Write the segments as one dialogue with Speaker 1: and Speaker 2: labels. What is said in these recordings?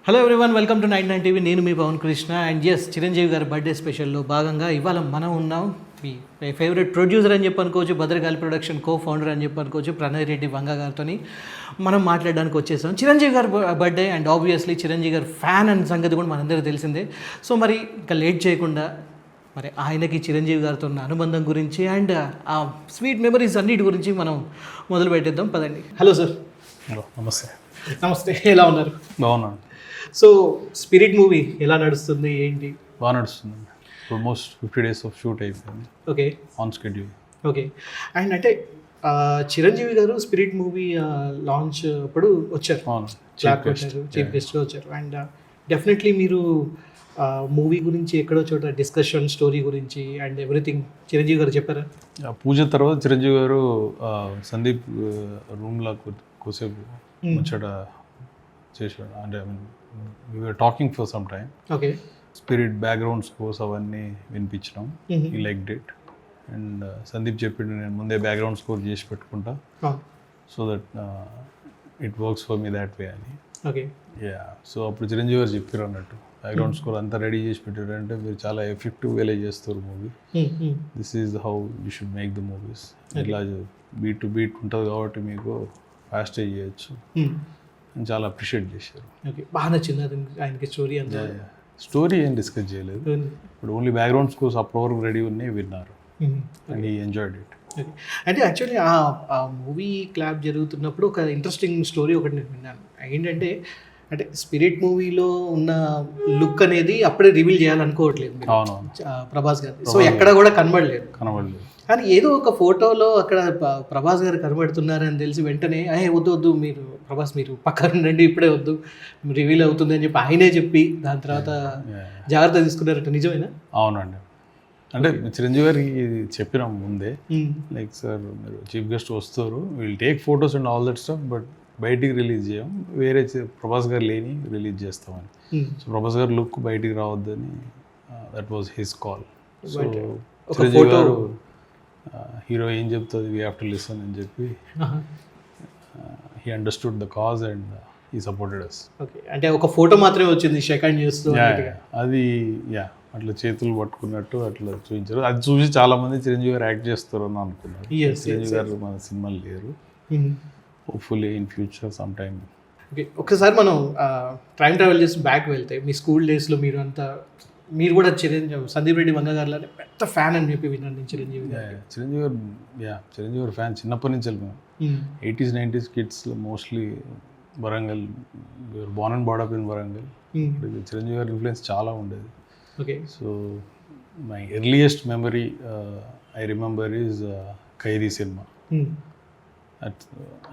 Speaker 1: Hello everyone, welcome to 99 TV. నేను మీ Pawan Krishna. And yes, Chiranjeevi గారి birthday స్పెషల్లో భాగంగా ఇవాళ మనం ఉన్నాం. మీ ఫేవరెట్ ప్రొడ్యూసర్ అని చెప్పి అనుకోవచ్చు, భద్రకాళి ప్రొడక్షన్ కో ఫౌండర్ అని చెప్పి అనుకోవచ్చు, ప్రణయ్ రెడ్డి వంగ గారితో మనం మాట్లాడడానికి వచ్చేసాం. చిరంజీవి గారి బర్త్డే అండ్ ఆబ్వియస్లీ చిరంజీవి గారి ఫ్యాన్ అనే సంగతి కూడా మనందరికీ తెలిసిందే. సో మరి ఇంకా లేట్ చేయకుండా మరి ఆయనకి చిరంజీవి గారితో ఉన్న అనుబంధం గురించి అండ్ ఆ స్వీట్ మెమరీస్ అన్నిటి గురించి మనం మొదలు పెట్టేద్దాం. పదండి. Hello sir.
Speaker 2: హలో, నమస్తే.
Speaker 1: నమస్తే, ఎలా ఉన్నారు?
Speaker 2: బాగున్నాను.
Speaker 1: సో స్పిరిట్ మూవీ ఎలా నడుస్తుంది, ఏంటి?
Speaker 2: బాగా నడుస్తుంది. ఆల్మోస్ట్ 50 days ఆఫ్ షూట్ అయిపోయింది.
Speaker 1: Okay,
Speaker 2: on schedule.
Speaker 1: Okay. And అంటే చిరంజీవి గారు స్పిరిట్ మూవీ లాంచ్ అప్పుడు వచ్చారు,
Speaker 2: అవును,
Speaker 1: చీఫ్ గెస్ట్గా వచ్చారు. అండ్ డెఫినెట్లీ మీరు మూవీ గురించి ఎక్కడో చోట డిస్కషన్, స్టోరీ గురించి అండ్ ఎవ్రీథింగ్ చిరంజీవి గారు చెప్పారా?
Speaker 2: పూజ తర్వాత చిరంజీవి గారు సందీప్ రూమ్లో కూసేపు ముచ్చట చేశాడు. అంటే we are talking for some time.
Speaker 1: Okay.
Speaker 2: Spirit background scores అవన్నీ వినిపించినాం. ఈ లైక్ ఇట్. అండ్ సందీప్ చెప్పిండు, నేను ముందే బ్యాక్గ్రౌండ్ స్కోర్ చేసి పెట్టుకుంటా, so that it works for me that way అని.
Speaker 1: ఓకే.
Speaker 2: యా, సో అప్పుడు చిరంజీవి గారు చెప్పారు అన్నట్టు, బ్యాక్గ్రౌండ్ స్కోర్ అంతా రెడీ చేసి పెట్టారు అంటే మీరు చాలా ఎఫెక్టివ్ వేలే చేస్తారు movie. This is how you should make the movies. ఇలా బీట్ టు బీట్ ఉంటుంది కాబట్టి మీకు ఫాస్ట్ చేయొచ్చు అని చాలా అప్రిషియేట్ చేశారు.
Speaker 1: ఓకే, బాగా నచ్చింది ఆయనకి స్టోరీ అంతా.
Speaker 2: స్టోరీ ఏం డిస్కస్ చేయలేదు, ఇప్పుడు ఓన్లీ బ్యాక్గ్రౌండ్ స్కోర్స్ అప్పటి వరకు రెడీ ఉన్నాయి, విన్నారు అండ్ హీ ఎంజాయ్డ్ ఇట్.
Speaker 1: అంటే యాక్చువల్లీ ఆ మూవీ క్లాప్ జరుగుతున్నప్పుడు ఒక ఇంట్రెస్టింగ్ స్టోరీ ఒకటి నేను విన్నాను. ఏంటంటే అంటే స్పిరిట్ మూవీలో ఉన్న లుక్ అనేది అప్పుడే రివీల్ చేయాలనుకోవట్లేదు
Speaker 2: అవునవును,
Speaker 1: ప్రభాస్ గారు. సో ఎక్కడ కూడా కనబడలేదు. కానీ ఏదో ఒక ఫోటోలో అక్కడ ప్రభాస్ గారు కనబడుతున్నారని తెలిసి వెంటనే వద్దు వద్దు, మీరు ప్రభాస్ మీరు పక్కన ఉండండి, ఇప్పుడే వద్దు, రివీల్ అవుతుంది అని చెప్పి ఆయనే చెప్పి దాని తర్వాత జాగ్రత్త తీసుకున్నారట. నిజమేనా?
Speaker 2: అవునండి. అంటే చిరంజీవి గారికి చెప్పినాం ముందే, లైక్ సార్ మీరు చీఫ్ గెస్ట్ వస్తారు, will take photos and all that stuff, but బయటికి రిలీజ్ చేయం, వేరే ప్రభాస్ గారు లేని రిలీజ్ చేస్తామని. సో ప్రభాస్ గారు లుక్ బయటికి రావద్దని, that was his call. So Chiranjeevi గారు హీరో ఏం చెప్తుంది, వీ హ్యావ్ టు లిసన్ అని చెప్పి he understood the cause and he supported us.
Speaker 1: Okay. అంటే ఒక ఫోటో మాత్రమే వచ్చింది సెకండ్ చేస్తూ,
Speaker 2: అది యా అట్లా చేతులు పట్టుకున్నట్టు అట్లా చూపించారు. అది చూసి చాలా మంది చిరంజీవి గారు యాక్ట్ చేస్తారు అని అనుకున్నారు. చిరంజీవి గారు మన సినిమాలు లేరు, hopefully in future some time.
Speaker 1: Okay, ఒకసారి మనం టైం ట్రావెల్ చేసి బ్యాక్ వెళ్తే మీ స్కూల్ డేస్లో మీరు కూడా సందీప్ రెడ్డి వంగ గారు పెద్ద ఫ్యాన్ అని చెప్పి విన్నాను నేను చిరంజీవి గారు.
Speaker 2: చిరంజీవి గారు ఫ్యాన్ చిన్నప్పటి నుంచి వెళ్ళిపోయాం. 80s 90s కిడ్స్లో mostly Warangal, born and brought up in Warangal. Chiranjeevi గారి ఇన్ఫ్లుయెన్స్ చాలా ఉండేది.
Speaker 1: Okay.
Speaker 2: So my earliest memory I remember is Khaidi cinema.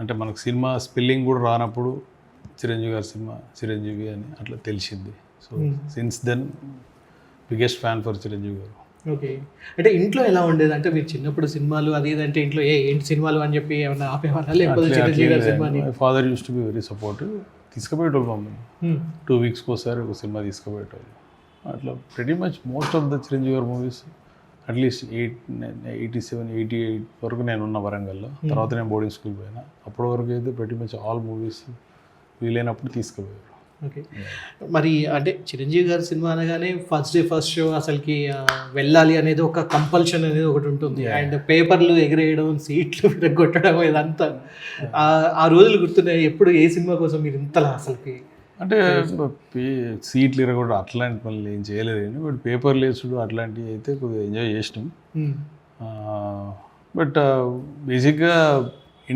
Speaker 2: అంటే మనకు సినిమా స్పెల్లింగ్ కూడా రానప్పుడు చిరంజీవి గారి సినిమా చిరంజీవి అని అట్లా తెలిసింది. So since then biggest fan for Chiranjeevi garu.
Speaker 1: Okay. అంటే ఇంట్లో ఎలా ఉండేది? అంటే మీరు చిన్నప్పుడు సినిమాలు అది అంటే ఇంట్లో ఏంటి సినిమాలు అని చెప్పి ఏమన్నా ఆపేవాళ్ళా, లేకపోతే చిరంజీవి గారి cinema?
Speaker 2: Father used to be very supportive. తీసుకుపోయేటోళ్ళు మమ్మల్ని 2 weeks ఒకసారి ఒక సినిమా తీసుకుపోయేటోళ్ళు. అట్లా pretty much most of the Chiranjeevi గారి మూవీస్ అట్లీస్ట్ 87, 88 వరకు నేను ఉన్న వరంగల్లో. తర్వాత నేను బోర్డింగ్ స్కూల్ పోయినా. అప్పటి వరకు అయితే ప్రెటీ మచ్ ఆల్ మూవీస్ వీలైనప్పుడు తీసుకుపోయారు.
Speaker 1: ఓకే. మరి అంటే చిరంజీవి గారి సినిమా అనగానే ఫస్ట్ డే ఫస్ట్ షో అసలుకి వెళ్ళాలి అనేది ఒక కంపల్షన్ అనేది ఒకటి ఉంటుంది. అండ్ పేపర్లు ఎగిరేయడం, సీట్లు విరగొట్టడం, ఇదంతా ఆ రోజులు గుర్తున్నాయి. ఎప్పుడు ఏ సినిమా కోసం మీరు ఇంతలా అసలుకి?
Speaker 2: అంటే సీట్లు ఇరగొట్టడం అట్లాంటి పనులు ఏం చేయలేదు, బట్ పేపర్లు వేసుడు అట్లాంటివి అయితే కొద్దిగా ఎంజాయ్ చేసినాం. బట్ బేసిక్గా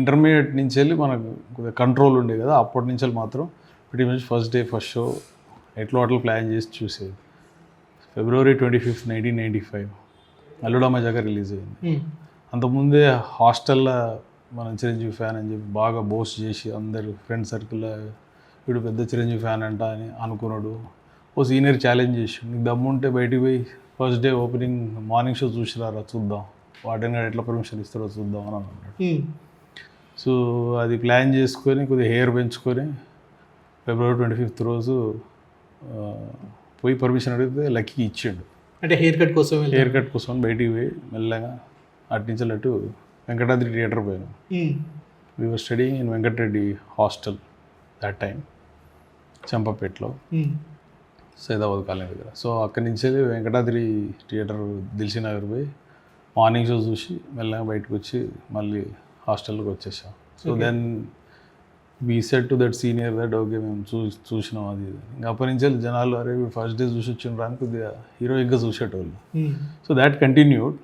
Speaker 2: ఇంటర్మీడియట్ నుంచి వెళ్ళి మనకు కొద్దిగా కంట్రోల్ ఉండే కదా, అప్పటి నుంచి మాత్రం ప్రతి much first day first show ఎట్లా అట్లా ప్లాన్ చేసి చూసేది. February 25th, 1995 అల్లుడా మజాగా రిలీజ్ అయింది. అంతకుముందే హాస్టల్లో మనం చిరంజీవి ఫ్యాన్ అని చెప్పి బాగా బోస్ట్ చేసి అందరు ఫ్రెండ్ సర్కిల్లో వీడు పెద్ద చిరంజీవి ఫ్యాన్ అంట అని అనుకున్నాడు. ఓ సీనియర్ ఛాలెంజ్ చేసి, నీకు దమ్ముంటే బయటికి పోయి first day opening morning show చూసిరారా, చూద్దాం వాటిని కూడా ఎట్లా పర్మిషన్ ఇస్తారో చూద్దాం అని అన్నాడు. సో అది ప్లాన్ చేసుకొని కొద్దిగా హెయిర్ పెంచుకొని February 25th రోజు పోయి పర్మిషన్ అడిగితే లక్కీ ఇచ్చాడు.
Speaker 1: అంటే హెయిర్ కట్ కోసం
Speaker 2: బయటికి పోయి మెల్లగా అటు నుంచి అటు వెంకటాద్రి థియేటర్ పోయాను. We were studying in Venkatareddy hostel that time. చంపపేటలో, సైదాబాద్ కాలనీ దగ్గర. సో అక్కడి నుంచి వెంకటాద్రి థియేటర్ దిల్షీ నగర్ పోయి మార్నింగ్ షో చూసి మెల్లగా బయటకు వచ్చి మళ్ళీ హాస్టల్కి వచ్చేసాం. So then be set to that senior that okay మేము చూసినాం అది ఇది. ఇంకా అప్పటి నుంచి జనాలు అరే ఫస్ట్ డే చూసి వచ్చిన రాని కొద్దిగా హీరోయిక్గా చూసేటోళ్ళు. So that continued.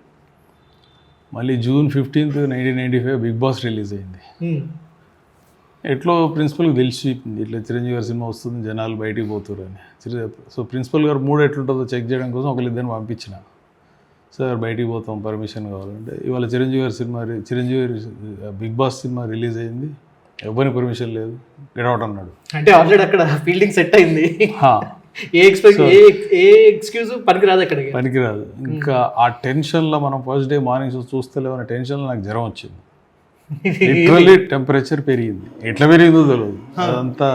Speaker 2: మళ్ళీ June 15th, 1995 Big Boss release అయింది. ఎట్లో ప్రిన్సిపల్కి తెలిసి ఇట్లా చిరంజీవి గారి సినిమా వస్తుంది, జనాలు బయటికి పోతున్నారు అని. సో ప్రిన్సిపల్ గారు మూడు ఎట్లుంటుందో చెక్ చేయడం కోసం ఒకరిద్దరిని పంపించిన. సార్ బయటికి పోతాం, పర్మిషన్ కావాలంటే ఇవాళ చిరంజీవి గారి cinema Big Boss cinema release అయింది, ఎవరిని పర్మిషన్ లేదు, గెడవట్ అన్నాడు.
Speaker 1: అంటే ఆల్రెడీ అక్కడ ఫీల్డింగ్ సెట్ అయింది, ఏ ఎక్స్క్యూజ్ పనికిరాదు, అక్కడ
Speaker 2: పనికిరాదు. ఇంకా ఆ టెన్షన్లో మనం ఫస్ట్ డే మార్నింగ్ చూస్తలేవు అనే టెన్షన్లో నాకు జ్వరం వచ్చింది. లిటరల్లీ టెంపరేచర్ పెరిగింది, ఎట్లా పెరిగిందో తెలియదు, అదంతా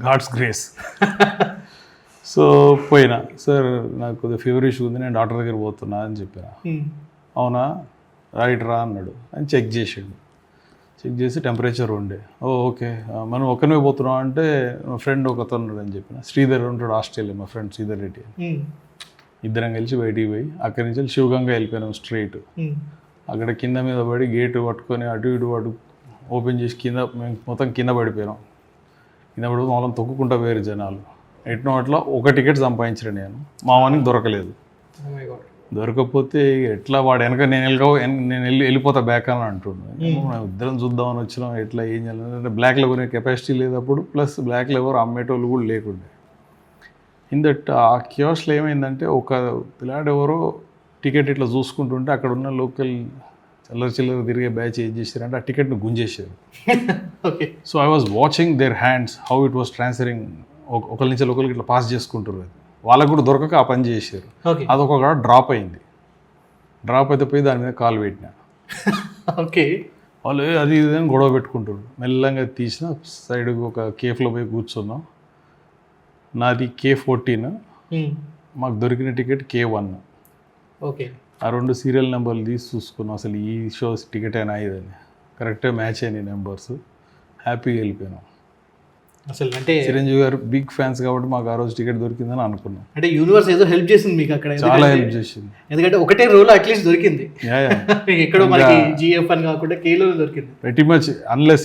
Speaker 2: గాడ్స్ గ్రేస్. సో పోయినా, సార్ నాకు కొద్దిగా ఫీవర్ ఇష్యూ ఉంది, నేను డాక్టర్ దగ్గర పోతున్నా అని చెప్పిన. అవునా రైట్ రా అన్నాడు. అని చెక్ చేసిండు, చెక్ చేసి టెంపరేచర్ ఉండే. ఓకే మనం ఒక్కనే పోతున్నాం అంటే మా ఫ్రెండ్ ఒకతను ఉన్నాడు అని చెప్పిన. శ్రీధర్ ఉంటాడు ఆస్ట్రేలియా, మా ఫ్రెండ్ శ్రీధర్ రెడ్డి. ఇద్దరం కలిసి బయటికి పోయి అక్కడి నుంచి శివగంగా వెళ్ళిపోయినాం స్ట్రైట్. అక్కడ కింద మీద పడి గేటు పట్టుకొని అటు ఇటు ఓపెన్ చేసి కింద మేము మొత్తం కింద పడిపోయినాం. కింద పడి మొత్తం తొక్కుకుంటా పోయారు జనాలు. ఎట్నో అట్లా ఒక టికెట్ సంపాదించిన నేను, మా వానికి దొరకలేదు. దొరకకపోతే ఎట్లా వాడు వెనక నేను వెళ్ళిపోతా బ్యాక్ అని అంటుండే. మేము ఇద్దరం చూద్దామని వచ్చినాం, ఎట్లా ఏం చేయాలి అంటే బ్లాక్లో కొనే కెపాసిటీ లేదు అప్పుడు, ప్లస్ బ్లాక్లో ఎవరు అమ్మేటోళ్ళు కూడా లేకుండే. ఇన్ దట్ ఆ కియోస్లో ఏమైందంటే ఒక పిల్లాడు ఎవరో టికెట్ ఇట్లా చూసుకుంటుంటే అక్కడ ఉన్న లోకల్ చిల్లర తిరిగే బ్యాచ్ ఏం చేశారంటే ఆ టికెట్ను గుంజేశారు. So I was watching their hands how it was transferring. ఒకరి నుంచి ఒకరికి ఇట్లా పాస్ చేసుకుంటారు, వాళ్ళకు కూడా దొరకక ఆ పని చేశారు. అదొక డ్రాప్ అయింది. డ్రాప్ అయితే పోయి దాని మీద కాలు పెట్టినా.
Speaker 1: ఓకే,
Speaker 2: వాళ్ళు అది ఇది అని గొడవ పెట్టుకుంటారు. మెల్లగా తీసిన సైడ్కి ఒక కేఫ్లో పోయి కూర్చున్నాం. నాది K14, మాకు దొరికిన టికెట్ K1.
Speaker 1: ఓకే,
Speaker 2: ఆ రెండు సీరియల్ నెంబర్లు తీసి చూసుకున్నాం, అసలు ఈ షో టికెట్ అయినా ఇదని కరెక్ట్గా మ్యాచ్ అయినాయి నెంబర్స్. హ్యాపీగా వెళ్ళిపోయినాం.
Speaker 1: అసలు అంటే
Speaker 2: చిరంజీవి గారు బిగ్ ఫ్యాన్స్ కాబట్టి మాకు ఆ రోజు టికెట్ దొరికిందని అనుకున్నాం.
Speaker 1: అంటే యూనివర్స్ ఏదో హెల్ప్ చేసింది మీకు అక్కడ,
Speaker 2: చాలా హెల్ప్ చేసింది.
Speaker 1: ఎందుకంటే ఒకటే రోల్ అట్లీస్ట్ దొరికింది, ఎక్కడో మనకి GF అని కాకుండా కేలో దొరికింది.
Speaker 2: ప్రతి మచ్ అన్లెస్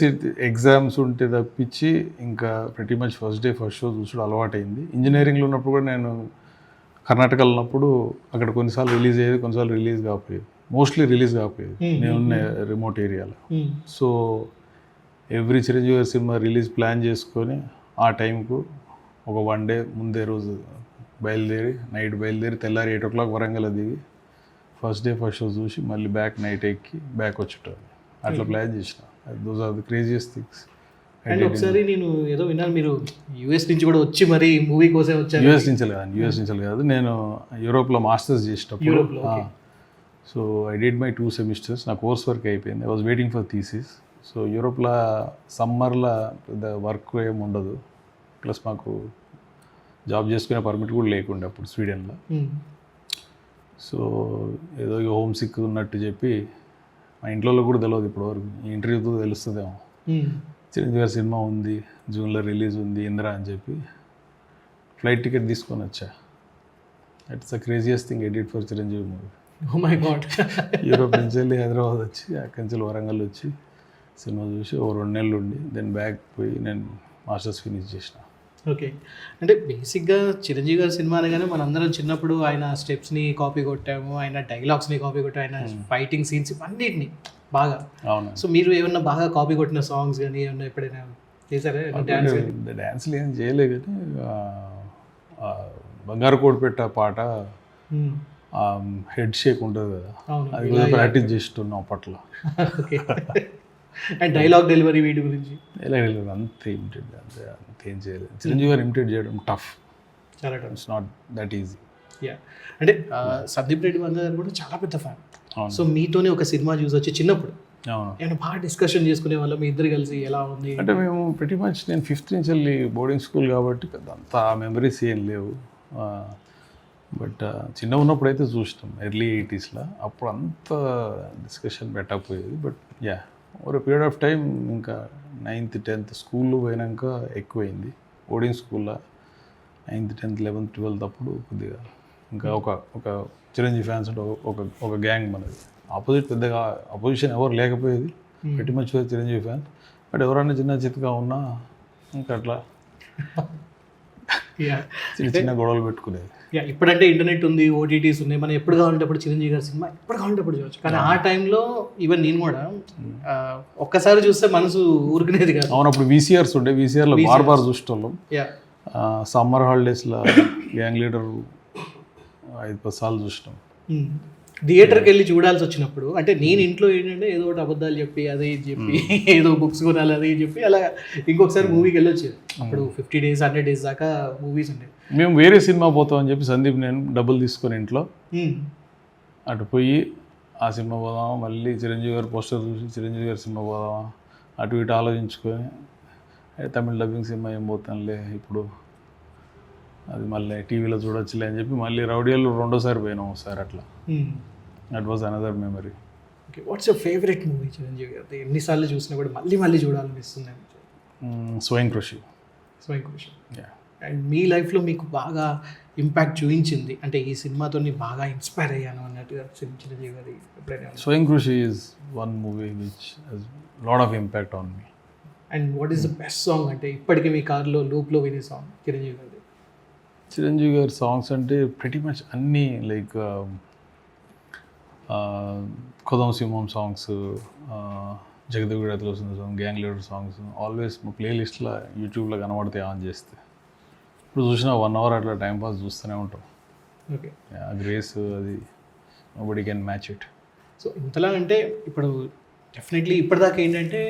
Speaker 2: ఎగ్జామ్స్ ఉంటే తప్పించి ఇంకా pretty much first day first show చూసుడు అలవాటైంది. ఇంజనీరింగ్లో ఉన్నప్పుడు కూడా నేను కర్ణాటకలో ఉన్నప్పుడు అక్కడ కొన్నిసార్లు రిలీజ్ అయ్యేది, కొన్నిసార్లు రిలీజ్ కాకపోయేది. మోస్ట్లీ రిలీజ్ కాకపోయేది నేనున్న రిమోట్ ఏరియాలో. సో ఎవ్రీ చిరంజీవి గారి సినిమా రిలీజ్ ప్లాన్ చేసుకొని ఆ టైంకు ఒక 1 day ముందే రోజు నైట్ బయలుదేరి తెల్లారి 8 o'clock వరంగల్ దిగి ఫస్ట్ డే ఫస్ట్ షో చూసి మళ్ళీ నైట్ ఎక్కి బ్యాక్ వచ్చేటోళ్ళు. అట్లా ప్లాన్ చేసిన. Those are the craziest things.
Speaker 1: And ఒకసారి నేను ఏదో విన్నాను, మీరు US నుంచి కూడా వచ్చి మరి మూవీ కోసం వచ్చారు.
Speaker 2: యూఎస్ నుంచి కాదు, నేను యూరోప్లో మాస్టర్స్ చేసేటప్పుడు. So I did my 2 semesters. నా కోర్స్ వర్క్ అయిపోయింది. I was waiting for thesis. So యూరోప్లో సమ్మర్లో పెద్ద వర్క్ ఏమి ఉండదు, ప్లస్ మాకు జాబ్ చేసుకునే పర్మిట్ కూడా లేకుండే అప్పుడు స్వీడన్లో. సో ఏదో హోమ్ సిక్ ఉన్నట్టు చెప్పి మా ఇంట్లో కూడా తెలియదు ఇప్పటివరకు, ఈ ఇంటర్వ్యూతో తెలుస్తుందేమో, చిరంజీవి గారి సినిమా ఉంది, జూన్లో రిలీజ్ ఉంది ఇందిరా అని చెప్పి ఫ్లైట్ టికెట్ తీసుకొని వచ్చా. It's the craziest thing I did for Chiranjeevi movie.
Speaker 1: Oh my God.
Speaker 2: Europe నుంచి వెళ్ళి హైదరాబాద్ వచ్చి అక్కడి నుంచి వరంగల్ వచ్చి సినిమా చూసి 2 నెలలు ఉండి దెన్ బ్యాక్ పోయి నేను మాస్టర్స్ ఫినిష్ చేసిన.
Speaker 1: ఓకే, అంటే బేసిక్గా చిరంజీవి గారి సినిమా అనగానే మనందరం చిన్నప్పుడు ఆయన స్టెప్స్ని కాపీ కొట్టాము, ఆయన డైలాగ్స్ని కాపీ కొట్టాము, ఆయన ఫైటింగ్ సీన్స్ అన్నిటిని బాగా.
Speaker 2: అవును.
Speaker 1: సో మీరు ఏమన్నా బాగా కాపీ కొట్టిన సాంగ్స్ కానీ ఏమన్నా ఎప్పుడైనా చేశారా?
Speaker 2: డ్యాన్స్లు ఏం చేయలేదు కానీ బంగారు కోడి పెట్ట పాట హెడ్ షేక్ ఉంటుంది కదా, అది కూడా ప్రాక్టీస్ చేస్తున్నాం అప్పట్లో.
Speaker 1: ఓకే, అండ్ డైలాగ్ డెలివరీ వీటి గురించి
Speaker 2: అంతేం చేయలేదు. చిరంజీవి గారు ఇమిటేట్ చేయడం టఫ్,
Speaker 1: చాలా tough.
Speaker 2: It's not that easy.
Speaker 1: Yeah, అంటే సందీప్ రెడ్డి వంగ గారు కూడా చాలా పెద్ద ఫ్యాన్. సో మీతోనే ఒక సినిమా చూసి వచ్చి చిన్నప్పుడు ఏమైనా బాగా డిస్కషన్ చేసుకునే వాళ్ళ మీ ఇద్దరు కలిసి ఎలా ఉంది
Speaker 2: అంటే, మేము ప్రతి మచ్ నేను 5th నుంచి వెళ్ళి బోర్డింగ్ స్కూల్ కాబట్టి అంత మెమరీస్ ఏం లేవు. బట్ చిన్న ఉన్నప్పుడు అయితే చూసినాం ఎర్లీ 80s. అప్పుడు అంత డిస్కషన్ పెట్టకపోయేది. But yeah, over period of time ఇంకా 9th 10th స్కూల్లో పోయినాక ఎక్కువైంది. బోర్డింగ్ స్కూల్లో 9th 10th 11th 12th అప్పుడు కొద్దిగా ఇంకా ఒక చిరంజీవి ఫ్యాన్స్ అంటే ఒక గ్యాంగ్ మనది. పెద్దగా అపోజిషన్ ఎవరు లేకపోయేది, పెట్టి మచ్ చిరంజీవి ఫ్యాన్స్. బట్ ఎవరైనా చిన్న చిత్తగా ఉన్నా ఇంకా అట్లా చిన్న గొడవలు పెట్టుకునేది.
Speaker 1: ఇప్పుడంటే ఇంటర్నెట్ ఉంది, ఓటీటీస్ ఉన్నాయి, మనం ఎప్పుడు కావాలంటే అప్పుడు చిరంజీవి గారి సినిమా ఎప్పుడు కావాలంటే అప్పుడు చూడవచ్చు. కానీ ఆ టైంలో ఈవెన్ నేను కూడా ఒక్కసారి చూస్తే మనసు ఊరుకునేది కాదు.
Speaker 2: అవును, అప్పుడు వీసీఆర్స్ ఉండే, వీసీఆర్లో బార్ చూసేవాళ్ళం. సమ్మర్ హాలిడేస్లో గ్యాంగ్ లీడర్ 5-10 సార్లు చూసినాం.
Speaker 1: థియేటర్కి వెళ్ళి చూడాల్సి వచ్చినప్పుడు అంటే నేను ఇంట్లో ఏంటంటే ఏదో ఒకటి అబద్ధాలు చెప్పి అదే ఇది చెప్పి ఏదో బుక్స్ కొనాలి అదే చెప్పి అలా ఇంకొకసారి మూవీకి వెళ్ళొచ్చేది. అప్పుడు 50 days 100 days దాకా మూవీస్ ఉండేవి.
Speaker 2: మేము వేరే సినిమా పోతామని చెప్పి సందీప్ నేను డబ్బులు తీసుకొని ఇంట్లో అటు పోయి ఆ సినిమా పోదామా, మళ్ళీ చిరంజీవి గారి పోస్టర్ చూసి చిరంజీవి గారి సినిమా పోదామా, అటు ఇటు ఆలోచించుకొని తమిళ డబ్బింగ్ సినిమా ఏం పోతానులే ఇప్పుడు అది మళ్ళీ టీవీలో చూడొచ్చులే అని చెప్పి మళ్ళీ రౌడీలు రెండోసారి పోయినాం ఒకసారి అట్లా. That was another memory.
Speaker 1: Okay, what's your favourite movie Chiranjeevi గారి? ఎన్నిసార్లు చూసినా కూడా మళ్ళీ మళ్ళీ చూడాలనిపిస్తుంది.
Speaker 2: స్వయం కృషి.
Speaker 1: స్వయం కృషి. అండ్ మీ లైఫ్లో మీకు బాగా ఇంపాక్ట్ చూపించింది అంటే ఈ సినిమాతో బాగా ఇన్స్పైర్ అయ్యాను అన్నట్టుగా చిరంజీవి గారి ఎప్పుడైనా?
Speaker 2: స్వయం కృషి is one movie which has lot of impact on me.
Speaker 1: And what is the best song అంటే ఇప్పటికీ మీ కార్లో లూప్లో వినే సాంగ్ చిరంజీవి గారి?
Speaker 2: చిరంజీవి గారి సాంగ్స్ అంటే ప్రెటీ మచ్ అన్నీ లైక్ కొదం సింహం సాంగ్స్, జగదేవుడి అతలు వస్తుంది song, gang leader songs always మా ప్లేలిస్ట్లో యూట్యూబ్లో కనబడితే ఆన్ చేస్తే ఇప్పుడు చూసినా 1 hour అట్లా టైంపాస్ చూస్తూనే ఉంటాం.
Speaker 1: ఓకే,
Speaker 2: గ్రేస్ అది nobody can match it.
Speaker 1: So ఇంతలా అంటే ఇప్పుడు డెఫినెట్లీ ఇప్పటిదాకా ఏంటంటే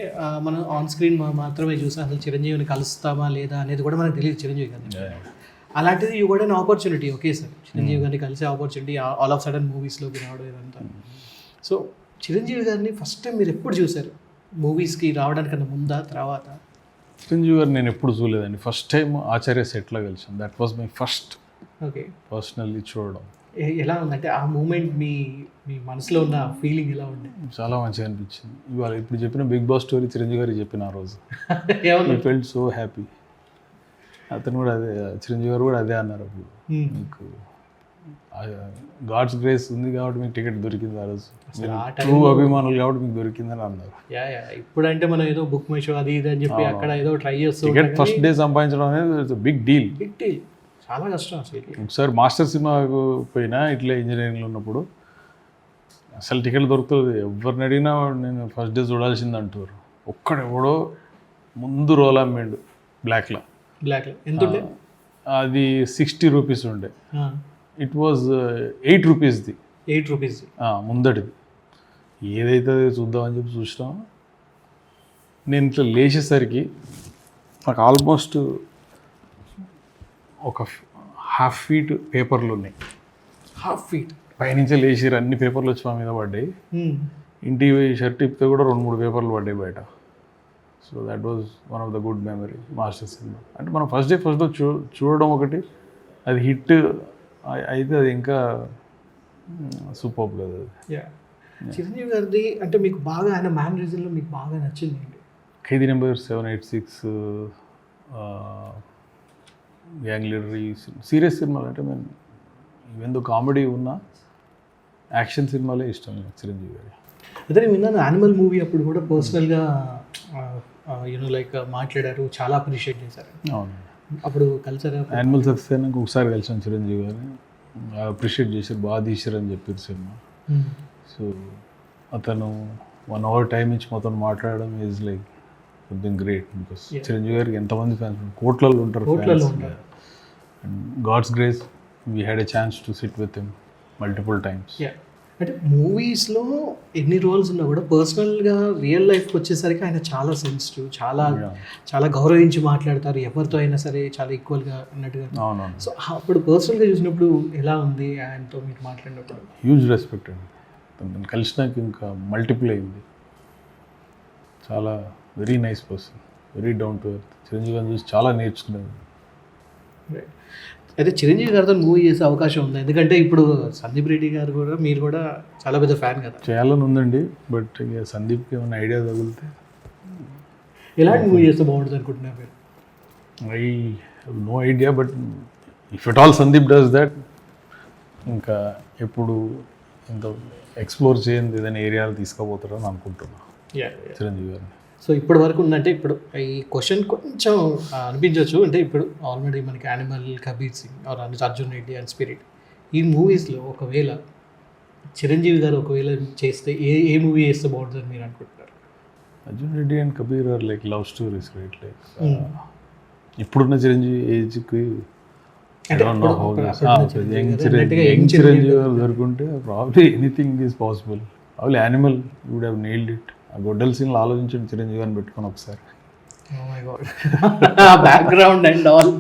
Speaker 1: మనం ఆన్ స్క్రీన్ మాత్రమే చూసాం, అసలు చిరంజీవిని కలుస్తామా లేదా అనేది కూడా మనకు తెలియదు చిరంజీవి గారిని. అలాంటిది యూ కూడా ఆపర్చునిటీ, ఓకే సార్ చిరంజీవి గారిని కలిసే ఆపర్చునిటీ, ఆల్ ఆఫ్ సడన్ మూవీస్లోకి రావడం ఇదంతా. సో చిరంజీవి గారిని ఫస్ట్ టైం మీరు ఎప్పుడు చూసారు? మూవీస్కి రావడానికన్నా ముందా తర్వాత?
Speaker 2: చిరంజీవి గారు నేను ఎప్పుడు చూడలేదండి. ఫస్ట్ టైం ఆచార్య సెట్లో కలిసాను. That was my first
Speaker 1: okay
Speaker 2: personally చూడడం.
Speaker 1: ఎలా ఉందంటే ఆ మూమెంట్ మీ మీ మనసులో ఉన్న ఫీలింగ్ ఎలా ఉండే?
Speaker 2: చాలా మంచిగా అనిపించింది. ఇవాళ ఇప్పుడు చెప్పిన బిగ్ బాస్ స్టోరీ చిరంజీవి గారికి చెప్పిన ఆ రోజు ఐ ఫెల్ట్ సో హ్యాపీ. అతను కూడా అదే, చిరంజీవి గారు కూడా అదే అన్నారు. అప్పుడు మీకు గాడ్స్ గ్రేస్ ఉంది కాబట్టి మీకు టికెట్ దొరికింది ఆ రోజు, ట్రూ అభిమానులు కాబట్టి మీకు దొరికిందని అన్నారు.
Speaker 1: ఇప్పుడంటే మనం ఏదో బుక్ మై షో అది ఇది అని చెప్పి అక్కడ ఏదో ట్రై చేస్తూ
Speaker 2: టికెట్ ఫస్ట్ డే సంపాదించడం అనేది బిగ్ డీల్.
Speaker 1: చాలా కష్టం అసలు.
Speaker 2: ఒకసారి మాస్టర్ సినిమాకు పోయినా ఇట్లా ఇంజనీరింగ్లో ఉన్నప్పుడు అసలు టికెట్ దొరుకుతుంది. ఎవరిని అడిగినా నేను ఫస్ట్ డే చూడాల్సింది అంటారు. ఒక్కడెవడో ముందు రోల్ అమ్మిండు బ్లాక్లో.
Speaker 1: ఎంత ఉండే?
Speaker 2: అది 60 rupees ఉండే. It was 8 rupeesది.
Speaker 1: 8 rupees
Speaker 2: ముందటిది. ఏదైతే చూద్దామని చెప్పి చూసినాం. నేను ఇట్లా లేచేసరికి నాకు ఆల్మోస్ట్ ఒక 1/2 feet పేపర్లు ఉన్నాయి.
Speaker 1: 1/2 feet
Speaker 2: పైనుంచే లేచిరు, అన్ని పేపర్లు వచ్చి మా మీద పడ్డాయి. ఇంటికి పోయి షర్ట్ ఇప్పితే కూడా 2-3 పేపర్లు పడ్డాయి బయట. So that was one of the good memory master cinema. అంటే మనం ఫస్ట్ డే చూడడం ఒకటి, అది హిట్ అయితే అది ఇంకా సూపర్ కదా అది.
Speaker 1: చిరంజీవి గారిది అంటే మీకు బాగా ఆయన మ్యానరిజంలో మీకు బాగా నచ్చింది ఏంటి?
Speaker 2: ఖైదీ నెంబర్ 786, గ్యాంగ్ లీడర్, ఈ సీరియస్ సినిమాలు అంటే మేము ఈవెందో కామెడీ ఉన్న యాక్షన్ సినిమాలే ఇష్టం చిరంజీవి గారి.
Speaker 1: అదే నేను విన్నాను యానిమల్ మూవీ అప్పుడు కూడా పర్సనల్గా లైక్ మాట్లాడారు, చాలా అప్రిషియేట్ చేశారు.
Speaker 2: అవును,
Speaker 1: అప్పుడు కలిసారా?
Speaker 2: యానిమల్ సక్సెస్ అయినాక ఒకసారి కలిసాను చిరంజీవి గారిని. అప్రిషియేట్ చేశారు, బాగా తీశారు అని చెప్పారు సినిమా. సో అతను 1 hour టైం ఇచ్చి మొత్తం మాట్లాడడం is like something great. Because Chiranjeevi గారికి ఎంతమంది ఫ్యాన్స్, కోట్లలో ఉంటారు. And God's grace we had a chance to sit with him multiple times.
Speaker 1: అంటే మూవీస్లో ఎన్ని రోల్స్ ఉన్నా కూడా పర్సనల్గా రియల్ లైఫ్కి వచ్చేసరికి ఆయన చాలా సెన్సిటివ్, చాలా గౌరవించి మాట్లాడతారు ఎవరితో అయినా సరే, చాలా ఈక్వల్గా అన్నట్టుగా.
Speaker 2: అవునవును.
Speaker 1: సో అప్పుడు పర్సనల్గా చూసినప్పుడు ఎలా ఉంది ఆయనతో మీరు మాట్లాడినప్పుడు?
Speaker 2: హ్యూజ్ రెస్పెక్ట్ అండి. తను కలిసినాక ఇంకా మల్టిపుల్ అయింది. చాలా very nice person, very down to earth. Chiranjeevi గారిని చూసి చాలా నేర్చుకునేది.
Speaker 1: అయితే చిరంజీవి గారితో మూవీ చేసే అవకాశం ఉంది, ఎందుకంటే ఇప్పుడు సందీప్ రెడ్డి గారు కూడా, మీరు కూడా చాలా పెద్ద ఫ్యాన్ కదా.
Speaker 2: చేయాలని ఉందండి, బట్ ఇక సందీప్కి ఏమైనా ఐడియా తగిలితే.
Speaker 1: ఎలాంటి మూవీ చేస్తే బాగుంటుంది అనుకుంటున్నారు మీరు?
Speaker 2: I have no idea, but if at all Sandeep does that, ఇంకా ఎప్పుడు ఇంత ఎక్స్ప్లోర్ చేయండి ఏదైనా ఏరియాలు తీసుకుపోతారని అనుకుంటున్నాను చిరంజీవి గారిని.
Speaker 1: సో ఇప్పటి వరకు ఉందంటే, ఇప్పుడు ఈ క్వశ్చన్ కొంచెం అనిపించవచ్చు, అంటే ఇప్పుడు ఆల్రెడీ మనకి Animal, Kabir Singh, or Arjun Reddy and Spirit, ఈ మూవీస్లో ఒకవేళ చిరంజీవి గారు ఒకవేళ చేస్తే ఏ మూవీ చేస్తే బాగుంటుంది మీరు అనుకుంటున్నారు?
Speaker 2: Arjun Reddy and Kabir are like love stories, right? Like ఇప్పుడున్న చిరంజీవి ఏజ్కి యంగ్ చిరంజీవి గారు దొరుకుంటే probably anything is possible. Probably Animal would have nailed it. ఆ గొడ్డల సీన్లు ఆలోచించండి చిరంజీవి గారిని పెట్టుకొని ఒకసారి.
Speaker 1: Background and all,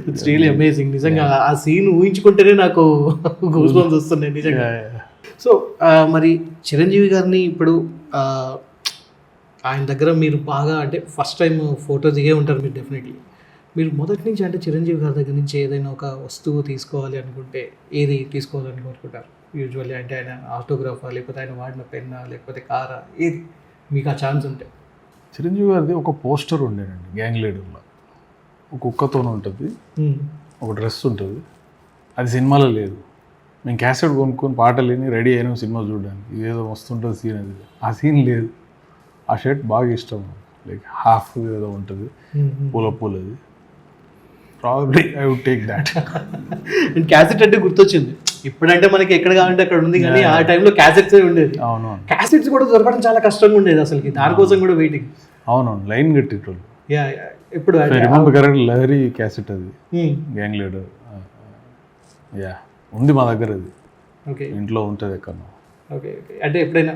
Speaker 1: it's really amazing. నిజంగా ఆ సీన్ ఊహించుకుంటేనే నాకు గూస్ బంప్స్ వస్తున్నాయి నిజంగా. సో మరి చిరంజీవి గారిని ఇప్పుడు ఆయన దగ్గర మీరు బాగా, అంటే ఫస్ట్ టైం ఫోటో దిగే ఉంటారు మీరు డెఫినెట్లీ. మీరు మొదటి నుంచి అంటే చిరంజీవి గారి దగ్గర నుంచి ఏదైనా ఒక వస్తువు తీసుకోవాలి అనుకుంటే ఏది తీసుకోవాలని కోరుకుంటారు యూజువల్లీ? అంటే ఆయన ఆటోగ్రాఫా, లేకపోతే ఆయన వాడిన పెన్నా, లేకపోతే కారా, ఏది మీకు ఆ ఛాన్స్ ఉంటే?
Speaker 2: చిరంజీవి గారిది ఒక పోస్టర్ ఉండేనండి గ్యాంగ్ లీడర్లో, ఒక కుక్కతో ఉంటుంది, ఒక డ్రెస్ ఉంటుంది. అది సినిమాలో లేదు. మేము క్యాసెట్ కొనుక్కొని పాటలు విని రెడీ అయినాం సినిమా చూడడానికి. ఇదేదో వస్తుంటుంది సీన్, అది ఆ సీన్ లేదు. ఆ షర్ట్ బాగా ఇష్టం, లైక్ హాఫ్ ఏదో ఉంటుంది, పూలది. Probably I would take that.
Speaker 1: And cassette అంటే గుర్తొచ్చింది, ఇప్పుడంటే మనకి ఎక్కడ కావాలంటే అక్కడ ఉంది, కానీ ఆ టైంలో క్యాసెట్స్ ఉండేది.
Speaker 2: అవును,
Speaker 1: క్యాసెట్స్ కూడా దొరకడం చాలా కష్టంగా ఉండేది అసలుకి, దానికోసం కూడా వెయిటింగ్.
Speaker 2: అవునవును, లైన్ కట్టేటోళ్ళు.
Speaker 1: ఇప్పుడు
Speaker 2: కరెక్ట్ లహరి క్యాసెట్ అది, గ్యాంగ్ లీడర్. యా, ఉంది మా దగ్గర, అది
Speaker 1: ఓకే,
Speaker 2: ఇంట్లో ఉంటుంది ఎక్కడ.
Speaker 1: Okay okay. అంటే ఎప్పుడైనా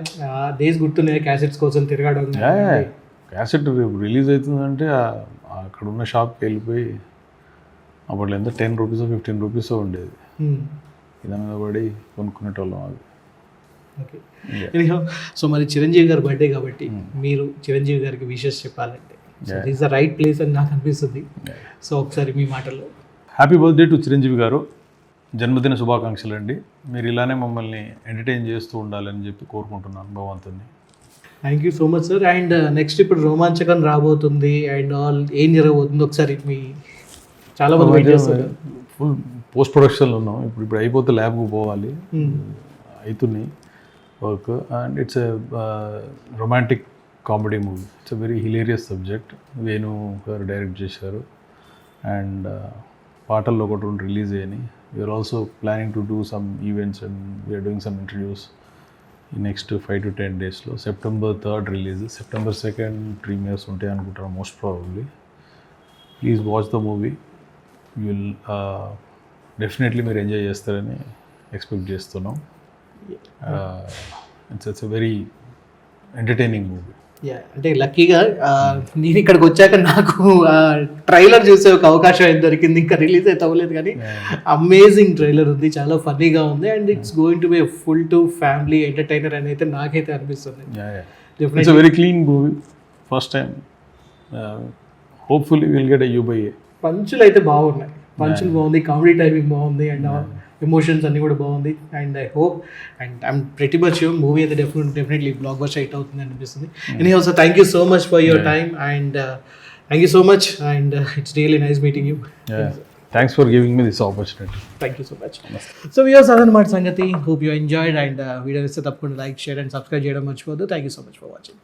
Speaker 1: డేస్ గుర్తున్నాయి క్యాసెట్స్ కోసం తిరగడం?
Speaker 2: క్యాసెట్ రిలీజ్ అవుతుందంటే అక్కడ ఉన్న షాప్కి వెళ్ళిపోయి, అప్పట్లో ఎంత 10 రూపీస్ 15 రూపీస్ ఉండేది, దాని మీద పడి కొనుక్కునేటోళ్ళం అది.
Speaker 1: ఓకే. సో మరి చిరంజీవి గారి బర్త్డే కాబట్టి మీరు చిరంజీవి గారికి విషెస్ చెప్పాలంటే దిస్ ద రైట్ ప్లేస్ అని నాకు అనిపిస్తుంది. సో ఒకసారి మీ మాటల్లో.
Speaker 2: హ్యాపీ బర్త్డే టు చిరంజీవి గారు, జన్మదిన శుభాకాంక్షలు అండి. మీరు ఇలానే మమ్మల్ని ఎంటర్టైన్ చేస్తూ ఉండాలని చెప్పి కోరుకుంటున్నాను భగవంతుని.
Speaker 1: Thank you so much sir. And next ఇప్పుడు రోమాంచకం రాబోతుంది అండ్ ఆల్, ఏం జరగబోతుంది ఒకసారి మీ చాలా మంది వెయిట్ చేస్తారు.
Speaker 2: ఫుల్ పోస్ట్ ప్రొడక్షన్లో ఉన్నాం, ఇప్పుడు అయిపోతే ల్యాబ్కి పోవాలి, అవుతున్నాయి work. And it's a romantic comedy movie. It's a very hilarious subject. Venu garu direct చేశారు. అండ్ పాటల్లో ఒకటి 2 రిలీజ్ అయినాయి. We are also planning to do some events and we are doing some interviews ఈ నెక్స్ట్ 5 to 10 డేస్లో. September 3rd release, September 2nd premieres ఉంటాయి అనుకుంటాను most probably. Please watch the movie. You will definitely మీరు enjoy చేస్తారని expect చేస్తున్నాం. It's a very entertaining movie.
Speaker 1: అంటే లక్కీగా నేను ఇక్కడికి వచ్చాక నాకు ట్రైలర్ చూసే ఒక అవకాశం దొరికింది. ఇంకా రిలీజ్ అయితే అవ్వలేదు, కానీ అమేజింగ్ ట్రైలర్ ఉంది, చాలా ఫన్నీగా ఉంది. And it's going to be full to family entertainer అని అయితే నాకైతే అనిపిస్తుంది.
Speaker 2: It's a very clean movie, first time. Hopefully will get a U/A.
Speaker 1: పంచులు అయితే బాగున్నాయి, పంచులు బాగుంది, కామెడీ టైమింగ్ బాగుంది, అండ్ ఎమోషన్స్ అన్నీ కూడా బాగుంది. And I hope and I'm pretty much sure movie అయితే డెఫినెట్లీ బ్లాక్ బస్టర్ హిట్ అవుతుంది అనిపిస్తుంది. Anyhow so thank you so much for your time and thank you so much and it's really nice meeting you.
Speaker 2: Thanks for giving me this opportunity.
Speaker 1: Thank you so much. So viewers, అదనమాట సంగతి. Hope you enjoyed and video ఇస్తే తప్పకుండా like, share and subscribe చేయడం మర్చిపోద్దు. Thank you so much for watching.